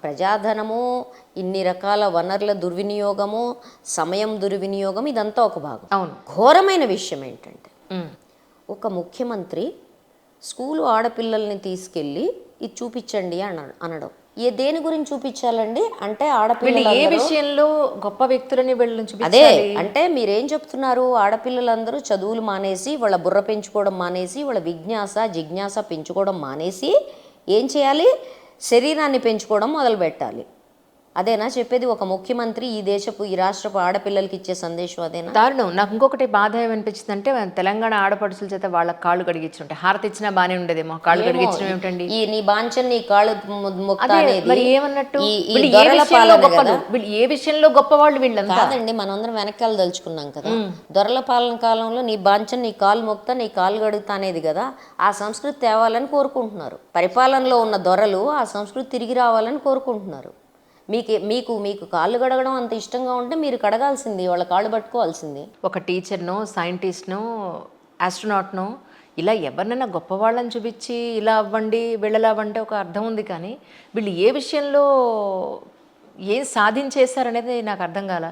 ప్రజాధనము, ఇన్ని రకాల వనరుల దుర్వినియోగము, సమయం దుర్వినియోగం ఇదంతా ఒక భాగం. అవును. ఘోరమైన విషయం ఏంటంటే ఉమ్. ఒక ముఖ్యమంత్రి స్కూలు ఆడపిల్లల్ని తీసుకెళ్ళి ఇది చూపించండి అనడం. దేని గురించి చూపించాలండి అంటే వీళ్ళు ఏ ఆడపిల్లలు విషయంలో గొప్ప వ్యక్తులని వీళ్ళని అదే చూపించాలి? అంటే మీరేం చెప్తున్నారు, ఆడపిల్లలందరూ చదువులు మానేసి వాళ్ళ బుర్ర పెంచుకోవడం మానేసి వాళ్ళ జిజ్ఞాస పెంచుకోవడం మానేసి ఏం చేయాలి, శరీరాన్ని పెంచుకోవడం మొదలు పెట్టాలి. అదేనా చెప్పేది ఒక ముఖ్యమంత్రి ఈ రాష్ట్రపు ఆడపిల్లలకి ఇచ్చే సందేశం అదేనా? దారుణం. నాకు ఇంకొకటి బాధ ఏమనిపించింది అంటే తెలంగాణ ఆడపడుచుల చేత వాళ్ళ కాళ్ళు కడిగించుంటాయి. హారతి ఇచ్చినా బానే ఉండేదేమో, కాళ్ళు కడిగించడం ఏమిటండి? ఈ నీ బాంచన్ నీ కాళ్ళు ముక్త అనేది మరి ఏమన్నట్టు ఈ వీళ్ళు ఏ దొరల విషయంలో పాలన గొప్పలు, కదా. వీళ్ళు ఏ విషయంలో గొప్పవాళ్ళు వీళ్ళంతా? కాదండి, మనందరం వెనకాల దలుచుకున్నాం కదా. దొరల పాలన కాలంలో నీ బాంచన్ నీ కాలు మొక్తా నీ కాలు గడుగుతా అనేది కదా. ఆ సంస్కృతి తేవాలని కోరుకుంటున్నారు. పరిపాలనలో ఉన్న దొరలు ఆ సంస్కృతి తిరిగి రావాలని కోరుకుంటున్నారు. మీకు మీకు కాళ్ళు కడగడం అంత ఇష్టంగా ఉంటే మీరు కడగాల్సింది, వాళ్ళ కాళ్ళు పట్టుకోవాల్సింది. ఒక టీచర్నో, సైంటిస్ట్నో, ఆస్ట్రోనాట్నో ఇలా ఎవరినైనా గొప్పవాళ్ళని చూపించి ఇలా అవ్వండి వీళ్ళలా అవ్వంటే ఒక అర్థం ఉంది. కానీ వీళ్ళు ఏ విషయంలో ఏం సాధించేశారనేది నాకు అర్థం కాల.